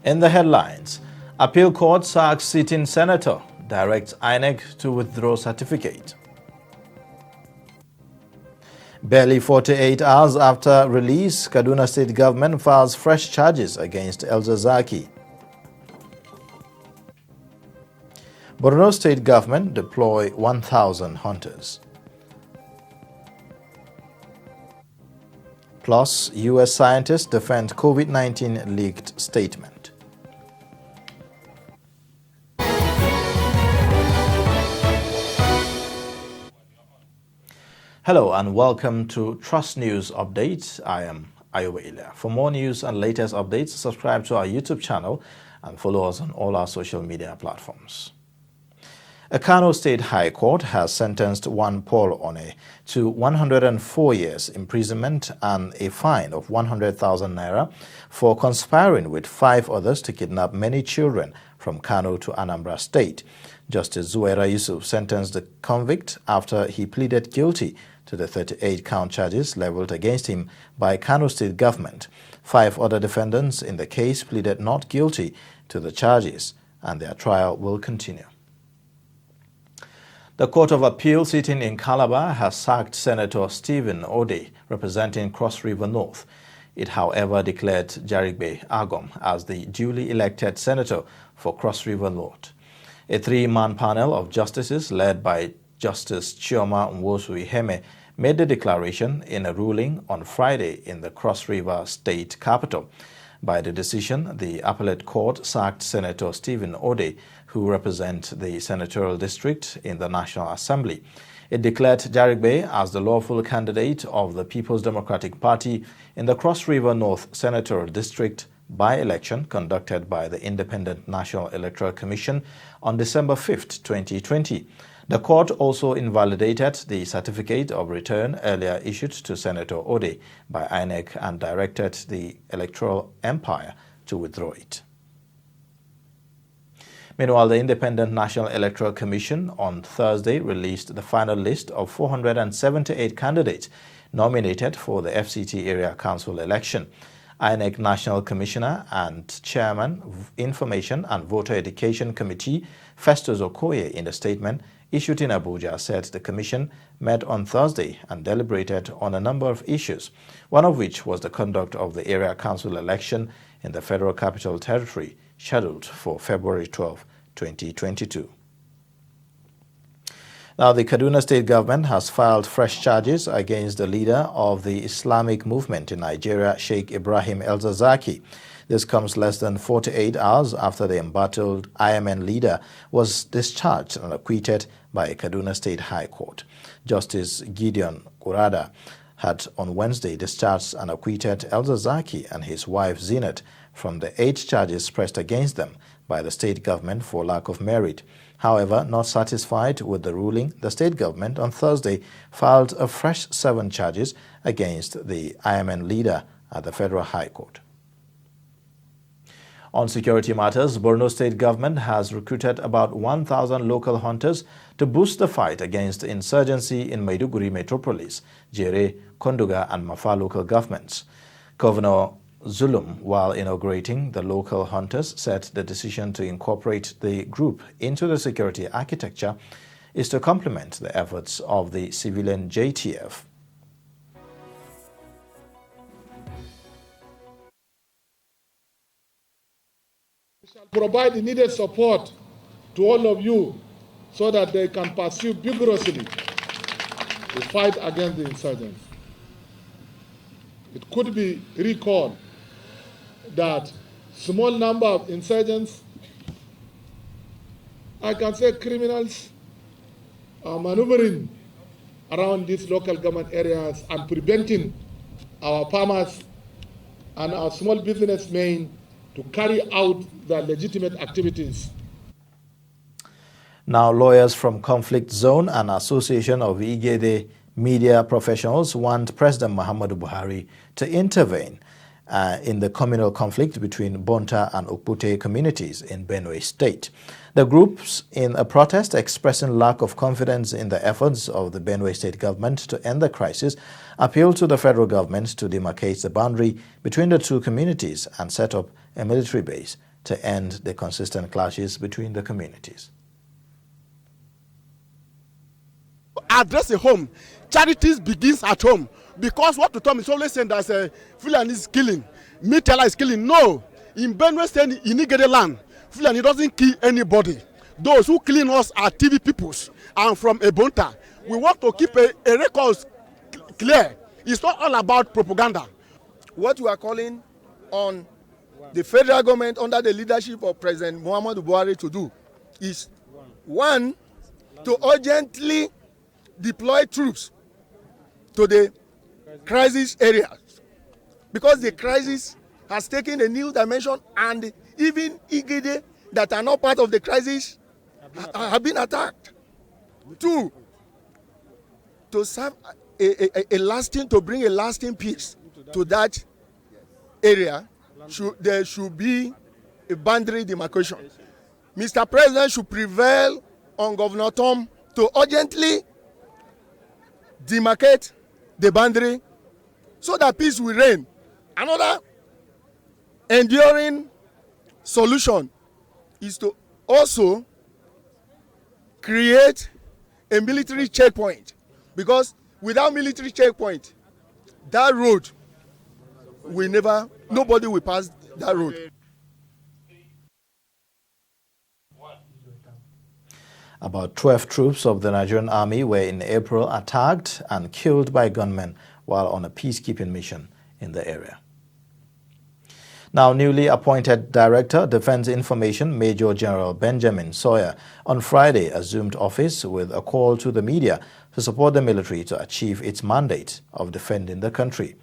In the headlines, appeal court sacks sitting senator, directs INEC to withdraw certificate. Barely 48 hours after release, Kaduna State government files fresh charges against El-Zakzaky. Borno State government deploy 1,000 hunters. Plus, U.S. scientists defend COVID-19 leaked statement. Hello and welcome to Trust News Update. I am Odey. For more news and latest updates, subscribe to our YouTube channel and follow us on all our social media platforms. A Kano State High Court has sentenced one Paul Odey to 104 years imprisonment and a fine of 100,000 naira for conspiring with 5 others to kidnap many children from Kano to Anambra State. Justice Zuwaira Yusuf sentenced the convict after he pleaded guilty to the 38-count charges leveled against him by Kano State government. 5 other defendants in the case pleaded not guilty to the charges, and their trial will continue. The Court of Appeal sitting in Calabar has sacked Senator Stephen Odey, representing Cross River North. It, however, declared Jarigbe Agom as the duly elected senator for Cross River North. A 3-man panel of justices led by Justice Chioma Iheme made the declaration in a ruling on Friday in the Cross River State capital. By the decision, the appellate court sacked Senator Stephen Odey, who represents the senatorial district in the National Assembly. It declared Jarigbe as the lawful candidate of the People's Democratic Party in the Cross River North Senatorial District by-election conducted by the Independent National Electoral Commission on December 5, 2020. The court also invalidated the certificate of return earlier issued to Senator Odey by INEC and directed the Electoral Empire to withdraw it. Meanwhile, the Independent National Electoral Commission on Thursday released the final list of 478 candidates nominated for the FCT Area Council election. INEC National Commissioner and Chairman, Information and Voter Education Committee, Festus Okoye, in a statement issued in Abuja, said the Commission met on Thursday and deliberated on a number of issues, one of which was the conduct of the Area Council election in the Federal Capital Territory, scheduled for February 12, 2022. Now, the Kaduna State government has filed fresh charges against the leader of the Islamic movement in Nigeria, Sheikh Ibrahim El-Zakzaky. This comes less than 48 hours after the embattled Iheme leader was discharged and acquitted by a Kaduna State High Court. Justice Gideon Kurada had on Wednesday discharged and acquitted El-Zakzaky and his wife Zinat from the 8 charges pressed against them by the state government for lack of merit. However, not satisfied with the ruling, the state government on Thursday filed a fresh 7 charges against the Iheme leader at the Federal High Court. On security matters, Borno State government has recruited about 1,000 local hunters to boost the fight against insurgency in Maiduguri metropolis, Jere, Konduga and Mafa local governments. Governor Zulum, while inaugurating the local hunters, said the decision to incorporate the group into the security architecture is to complement the efforts of the civilian JTF. We shall provide the needed support to all of you so that they can pursue vigorously the fight against the insurgents. It could be recalled that small number of insurgents, I can say criminals, are maneuvering around these local government areas and preventing our farmers and our small businessmen to carry out their legitimate activities. Now, lawyers from Conflict Zone and Association of Igede media professionals want President Muhammadu Buhari to intervene in the communal conflict between Bonta and Okpute communities in Benue State. The groups, in a protest expressing lack of confidence in the efforts of the Benue State government to end the crisis, appealed to the federal government to demarcate the boundary between the two communities and set up a military base to end the consistent clashes between the communities. Address a home. Charities begins at home. Because what to Tom is always saying that Fulani is killing, Mitela is killing. No, in Benue State, in Igede land, Fulani doesn't kill anybody. Those who killing us are TV peoples and from Ebonta. We want to keep a record clear. It's not all about propaganda. What we are calling on the federal government under the leadership of President Muhammadu Buhari to do is, one, to urgently deploy troops to the crisis areas, because the crisis has taken a new dimension, and even Igede that are not part of the crisis have been attacked. Two, to serve to bring a lasting peace to that area, there should be a boundary demarcation. Mr. President should prevail on Governor Tom to urgently demarcate the boundary so that peace will reign. Another enduring solution is to also create a military checkpoint, because without military checkpoint, that road will never, nobody will pass that road. About 12 troops of the Nigerian army were in April attacked and killed by gunmen while on a peacekeeping mission in the area. Now, newly appointed Director, Defense Information, Major General Benjamin Sawyer, on Friday assumed office with a call to the media to support the military to achieve its mandate of defending the country.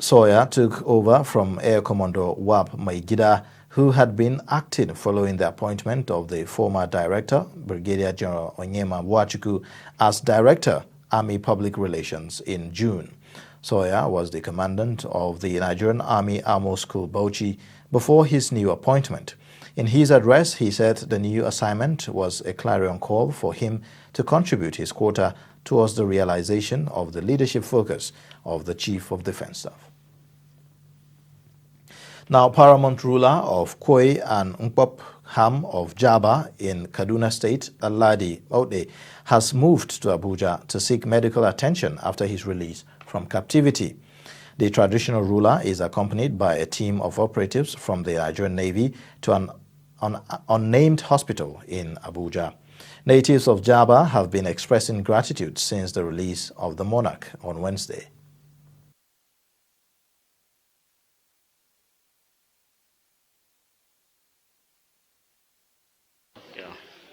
Sawyer took over from Air Commodore Wab Maigida, who had been acting following the appointment of the former director, Brigadier General Onyema Boachuku, as Director, Army Public Relations in June. Sawyer was the commandant of the Nigerian Army Armor School Bauchi before his new appointment. In his address, he said the new assignment was a clarion call for him to contribute his quota towards the realization of the leadership focus of the Chief of Defense Staff. Now, paramount ruler of Koi and Mpop Ham of Jaba in Kaduna State, Aladi Odey, has moved to Abuja to seek medical attention after his release from captivity. The traditional ruler is accompanied by a team of operatives from the Nigerian Navy to an unnamed hospital in Abuja. Natives of Jaba have been expressing gratitude since the release of the monarch on Wednesday.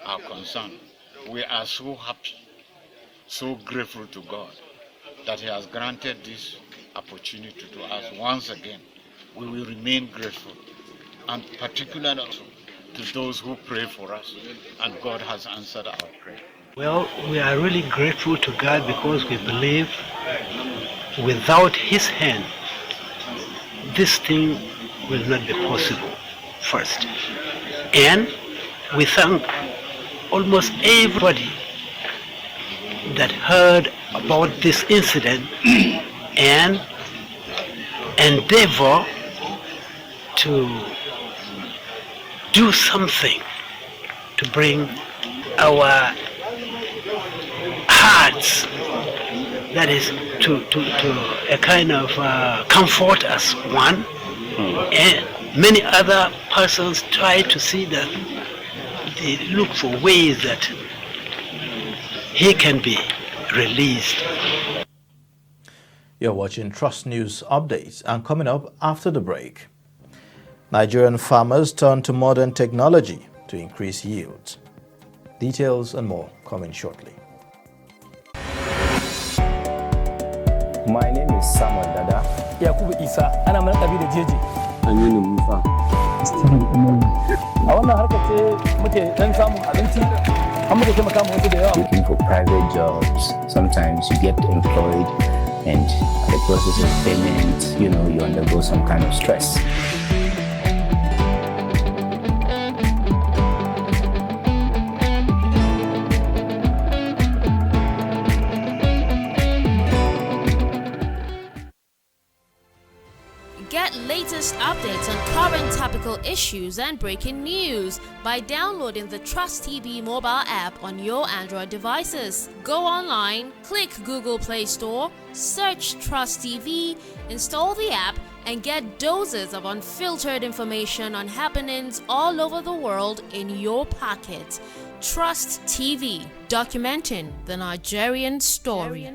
Our concern. We are so happy, so grateful to God that He has granted this opportunity to us once again. We will remain grateful, and particularly to those who pray for us, and God has answered our prayer. Well, we are really grateful to God because we believe without His hand, this thing will not be possible, first. And we thank almost everybody that heard about this incident and endeavor to do something to bring our hearts, that is to a kind of comfort as one, and many other persons try to see that they look for ways that he can be released. You're watching Trust News Updates, and coming up after the break, Nigerian farmers turn to modern technology to increase yields. Details and more coming shortly. My name is Samuel Dada. Yakubu Isa, ana mana ɗabi da jeji. Aminu Musa. A wannan harkar ce muke dan samun abinci, an muke taimaka mu wasu da yawa. Looking for private jobs. Sometimes you get employed and the process of payment, you undergo some kind of stress. Get latest updates on current current topical issues and breaking news by downloading the Trust TV mobile app on your Android devices. Go online, click Google Play Store, search Trust TV, install the app, and get doses of unfiltered information on happenings all over the world in your pocket. Trust TV, documenting the Nigerian story.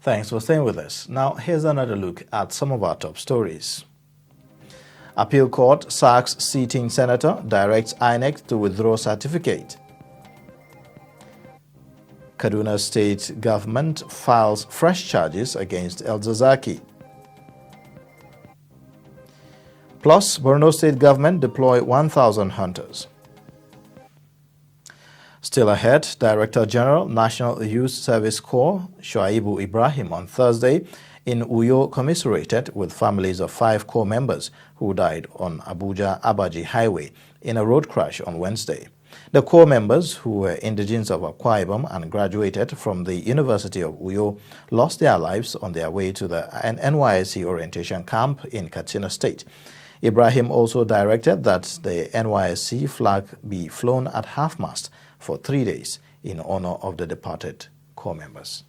Thanks for staying with us. Now, here's another look at some of our top stories. Appeal Court sacks sitting senator, directs INEC to withdraw certificate. Kaduna State government files fresh charges against El Zazaki. Plus, Borno State government deploy 1,000 hunters. Still ahead, Director General, National Youth Service Corps, Shuaibu Ibrahim, on Thursday in Uyo commiserated with families of 5 Corps members who died on Abuja-Abaji Highway in a road crash on Wednesday. The Corps members, who were indigenes of Akwa Ibom and graduated from the University of Uyo, lost their lives on their way to the NYSC orientation camp in Katsina State. Ibrahim also directed that the NYSC flag be flown at half-mast for 3 days in honor of the departed Corps members.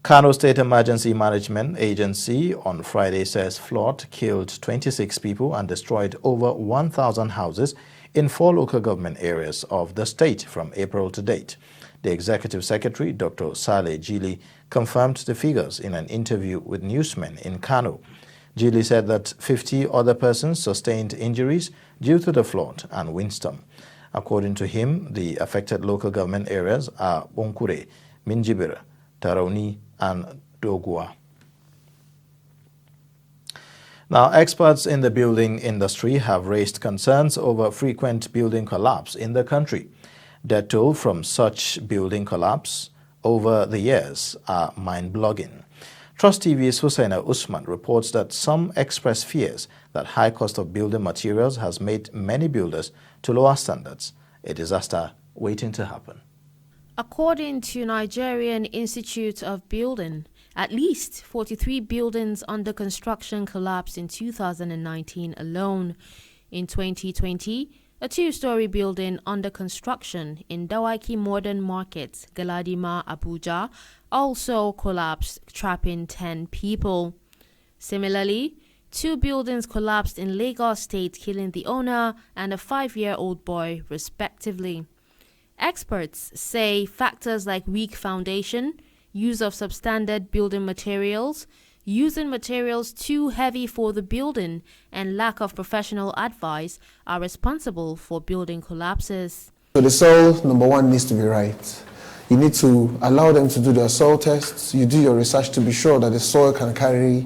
Kano State Emergency Management Agency on Friday says flood killed 26 people and destroyed over 1,000 houses in 4 local government areas of the state from April to date. The Executive Secretary, Dr. Saleh Jili, confirmed the figures in an interview with newsmen in Kano. Jili said that 50 other persons sustained injuries due to the flood and windstorm. According to him, the affected local government areas are Bonkure, Minjibir, Tarauni, and Dogua. Now, experts in the building industry have raised concerns over frequent building collapse in the country. Death toll from such building collapse over the years are mind-blogging. Trust TV's Hussaina Usman reports that some express fears that high cost of building materials has made many builders to lower standards, a disaster waiting to happen. According to Nigerian Institute of Building, at least 43 buildings under construction collapsed in 2019 alone. In 2020, a 2-story building under construction in Dawaki Modern Market, Galadima, Abuja, also collapsed, trapping 10 people. Similarly, 2 buildings collapsed in Lagos State, killing the owner and a 5-year-old boy, respectively. Experts say factors like weak foundation, use of substandard building materials, using materials too heavy for the building, and lack of professional advice are responsible for building collapses. So the soil, number one, needs to be right. You need to allow them to do their soil tests. You do your research to be sure that the soil can carry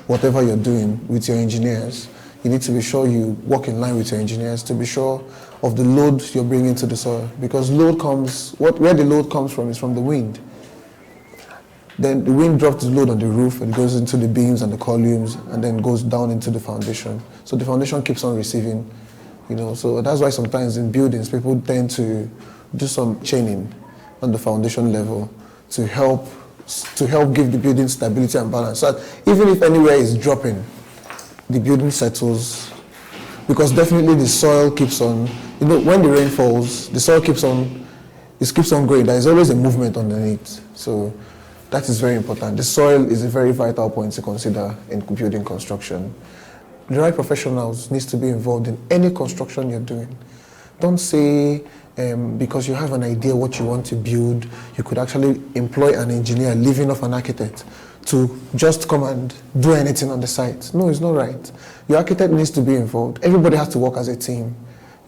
whatever you're doing with your engineers. You need to be sure you work in line with your engineers to be sure of the load you're bringing to the soil. Because load comes, where the load comes from is from the wind. Then the wind drops the load on the roof and goes into the beams and the columns and then goes down into the foundation. So the foundation keeps on receiving, so that's why sometimes in buildings people tend to do some chaining on the foundation level to help give the building stability and balance. So even if anywhere is dropping, the building settles, because definitely the soil keeps on, when the rain falls, the soil keeps on growing. There is always a movement underneath. So that is very important. The soil is a very vital point to consider in building construction. The right professionals needs to be involved in any construction you're doing. Don't say because you have an idea what you want to build, you could actually employ an engineer leaving off an architect to just come and do anything on the site. No, it's not right. Your architect needs to be involved. Everybody has to work as a team.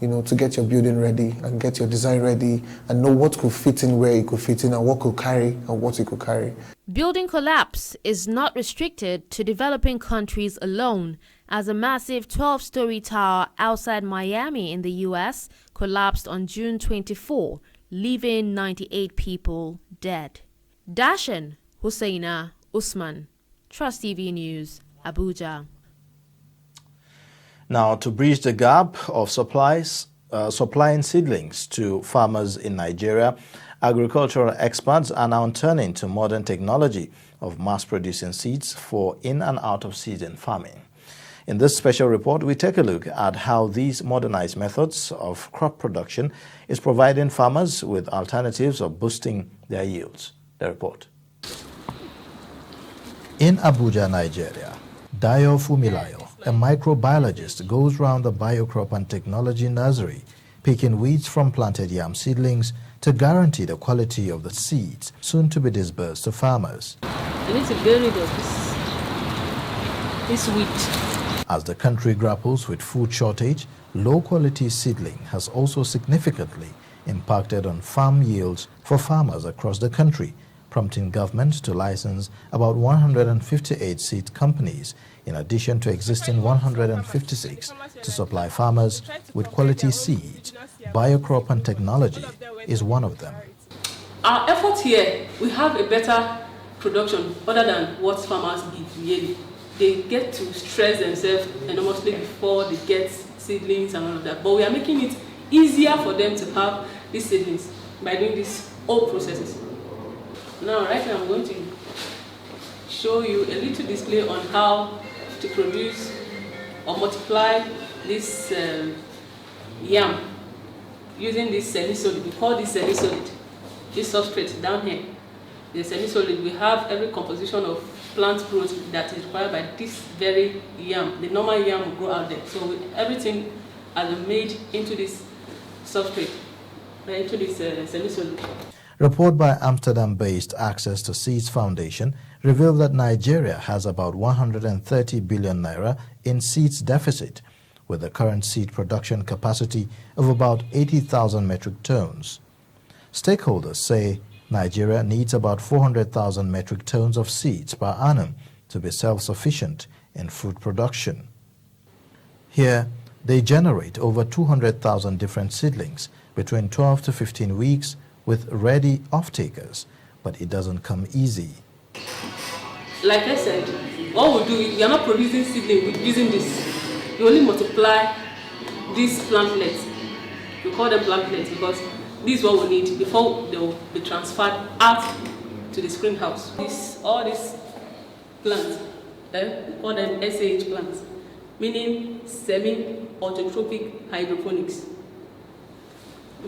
to get your building ready and get your design ready and know what could fit in where it could fit in and what could carry and what it could carry. Building collapse is not restricted to developing countries alone, as a massive 12-story tower outside Miami in the U.S. collapsed on June 24, leaving 98 people dead. Dashan Hussaina Usman, Trust TV News, Abuja. Now, to bridge the gap of supplying seedlings to farmers in Nigeria, agricultural experts are now turning to modern technology of mass-producing seeds for in and out of season farming. In this special report, we take a look at how these modernized methods of crop production is providing farmers with alternatives of boosting their yields. The report. In Abuja, Nigeria, Dayo Fumilayo, a microbiologist, goes round the biocrop and technology nursery, picking weeds from planted yam seedlings to guarantee the quality of the seeds soon to be disbursed to farmers. I need to get rid of this wheat. As the country grapples with food shortage, low-quality seedling has also significantly impacted on farm yields for farmers across the country, prompting government to license about 158 seed companies, in addition to existing 156, to supply farmers with quality seeds. Biocrop and technology is one of them. Our effort here, we have a better production other than what farmers give yearly. They get to stress themselves enormously before they get seedlings and all of that. But we are making it easier for them to have these seedlings by doing these whole processes. Now, right now, I'm going to show you a little display on how to produce or multiply this yam using this semi-solid. We call this semi-solid. This substrate down here, the semi-solid, we have every composition of plant growth that is required by this very yam. The normal yam will grow out there. So everything has been made into this substrate, into this semi-solid. Report by Amsterdam-based Access to Seeds Foundation revealed that Nigeria has about 130 billion naira in seeds deficit, with the current seed production capacity of about 80,000 metric tons. Stakeholders say Nigeria needs about 400,000 metric tons of seeds per annum to be self-sufficient in food production. Here, they generate over 200,000 different seedlings between 12 to 15 weeks with ready off-takers, but it doesn't come easy. Like I said, what we do, we are not producing seedling using this. You only multiply these plantlets. We call them plantlets because this is what we need before they will be transferred out to the screen house. All these plants, we call them SAH plants, meaning semi-autotrophic hydroponics.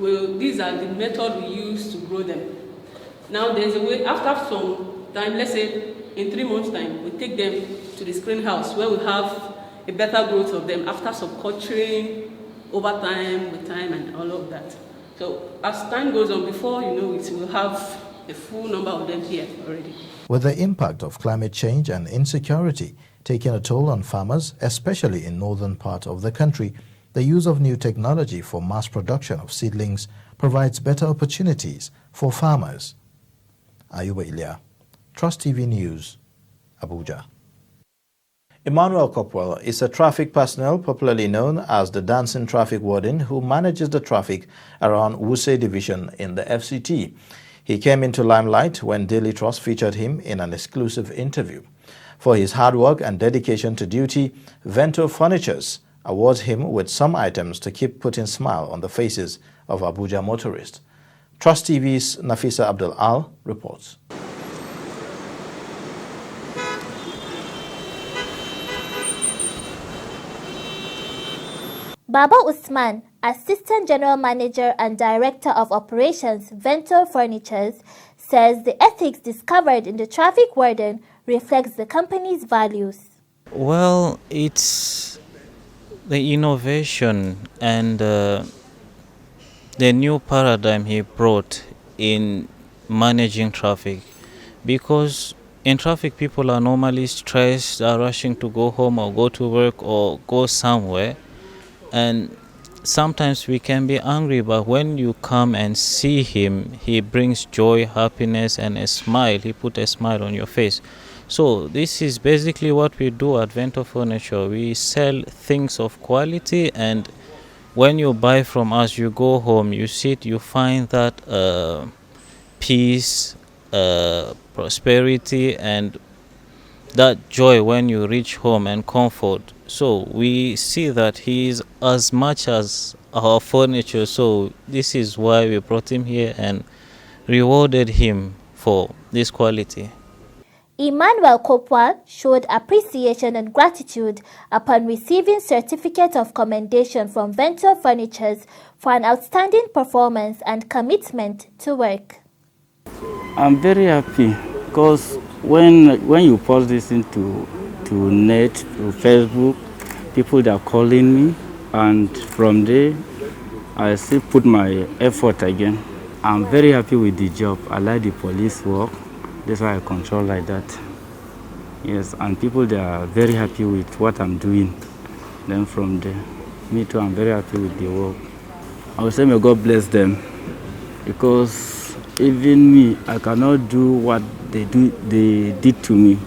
These are the method we use to grow them. Now there's a way, after some time, let's say in 3 months' time, we take them to the screen house where we have a better growth of them after some culturing, over time, with time and all of that. So as time goes on, before you know it, we'll have a full number of them here already. With the impact of climate change and insecurity taking a toll on farmers, especially in northern part of the country, the use of new technology for mass production of seedlings provides better opportunities for farmers. Ayuba Ilya, Trust TV News, Abuja. Emmanuel Copwell is a traffic personnel popularly known as the dancing traffic warden who manages the traffic around Wuse Division in the FCT. He came into limelight when Daily Trust featured him in an exclusive interview. For his hard work and dedication to duty, Vento Furnitures awards him with some items to keep putting smile on the faces of Abuja motorists. Trust TV's Nafisa Abdul Al reports. Baba Usman, Assistant General Manager and Director of Operations, Vento Furnitures, says the ethics discovered in the traffic warden reflects the company's values. Well, it's the innovation and the new paradigm he brought in managing traffic, because in traffic people are normally stressed, are rushing to go home or go to work or go somewhere, and sometimes we can be angry, but when you come and see him, he brings joy, happiness, and a smile. He put a smile on your face. So this is basically what we do at Vento Furniture. We sell things of quality, and when you buy from us, you go home, you sit, you find that peace, prosperity, and that joy when you reach home, and comfort. So we see that he is as much as our furniture. So this is why we brought him here and rewarded him for this quality. Emmanuel Kopwa showed appreciation and gratitude upon receiving certificate of commendation from Vento Furnitures for an outstanding performance and commitment to work. I'm very happy because when you post this into net, to Facebook, people that are calling me, and from there I still put my effort again. I'm very happy with the job. I like the police work. That's why I control like that. Yes, and people they are very happy with what I'm doing. Then from there, me too, I'm very happy with the work. I would say may God bless them, because even me, I cannot do what they did to me.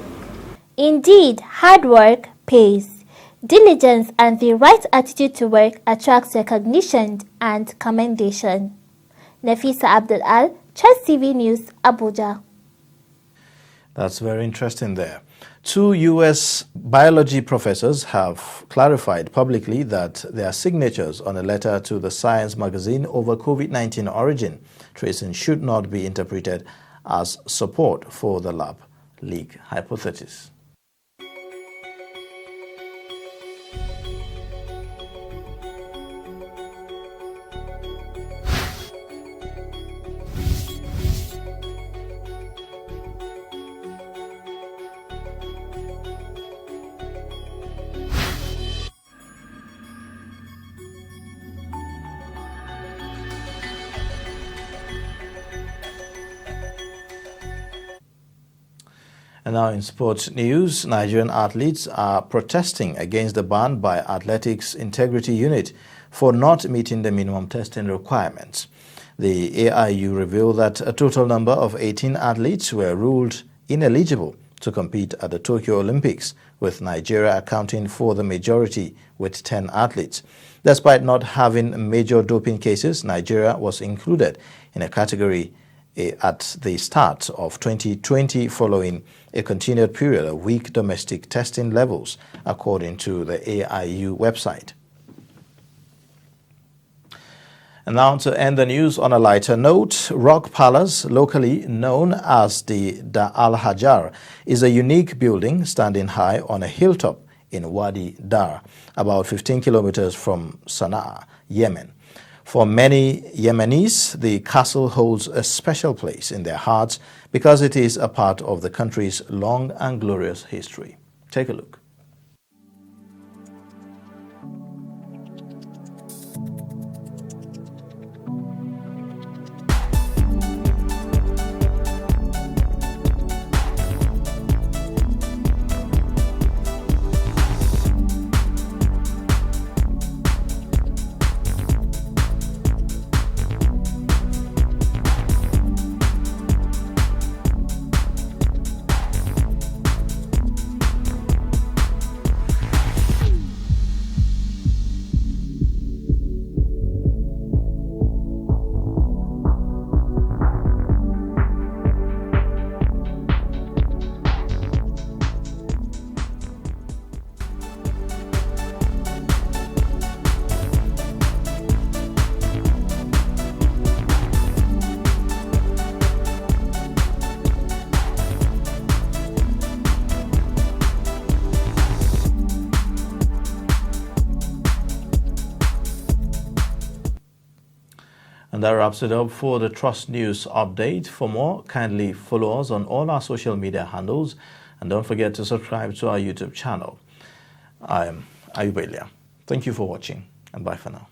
Indeed, hard work pays. Diligence and the right attitude to work attracts recognition and commendation. Nafisa Abdul Al, Chess TV News, Abuja. That's very interesting there. 2 U.S. biology professors have clarified publicly that their signatures on a letter to the Science magazine over COVID-19 origin tracing should not be interpreted as support for the lab leak hypothesis. And now in sports news, Nigerian athletes are protesting against the ban by Athletics Integrity Unit for not meeting the minimum testing requirements. The AIU revealed that a total number of 18 athletes were ruled ineligible to compete at the Tokyo Olympics, with Nigeria accounting for the majority with 10 athletes. Despite not having major doping cases, Nigeria was included in a category at the start of 2020 following a continued period of weak domestic testing levels, according to the AIU website. And now to end the news on a lighter note, Rock Palace, locally known as the Dar al-Hajar, is a unique building standing high on a hilltop in Wadi Dar, about 15 kilometers from Sana'a, Yemen. For many Yemenis, the castle holds a special place in their hearts because it is a part of the country's long and glorious history. Take a look. And that wraps it up for the Trust News update. For more, kindly follow us on all our social media handles and don't forget to subscribe to our YouTube channel. I am Ayubelia. Thank you for watching and bye for now.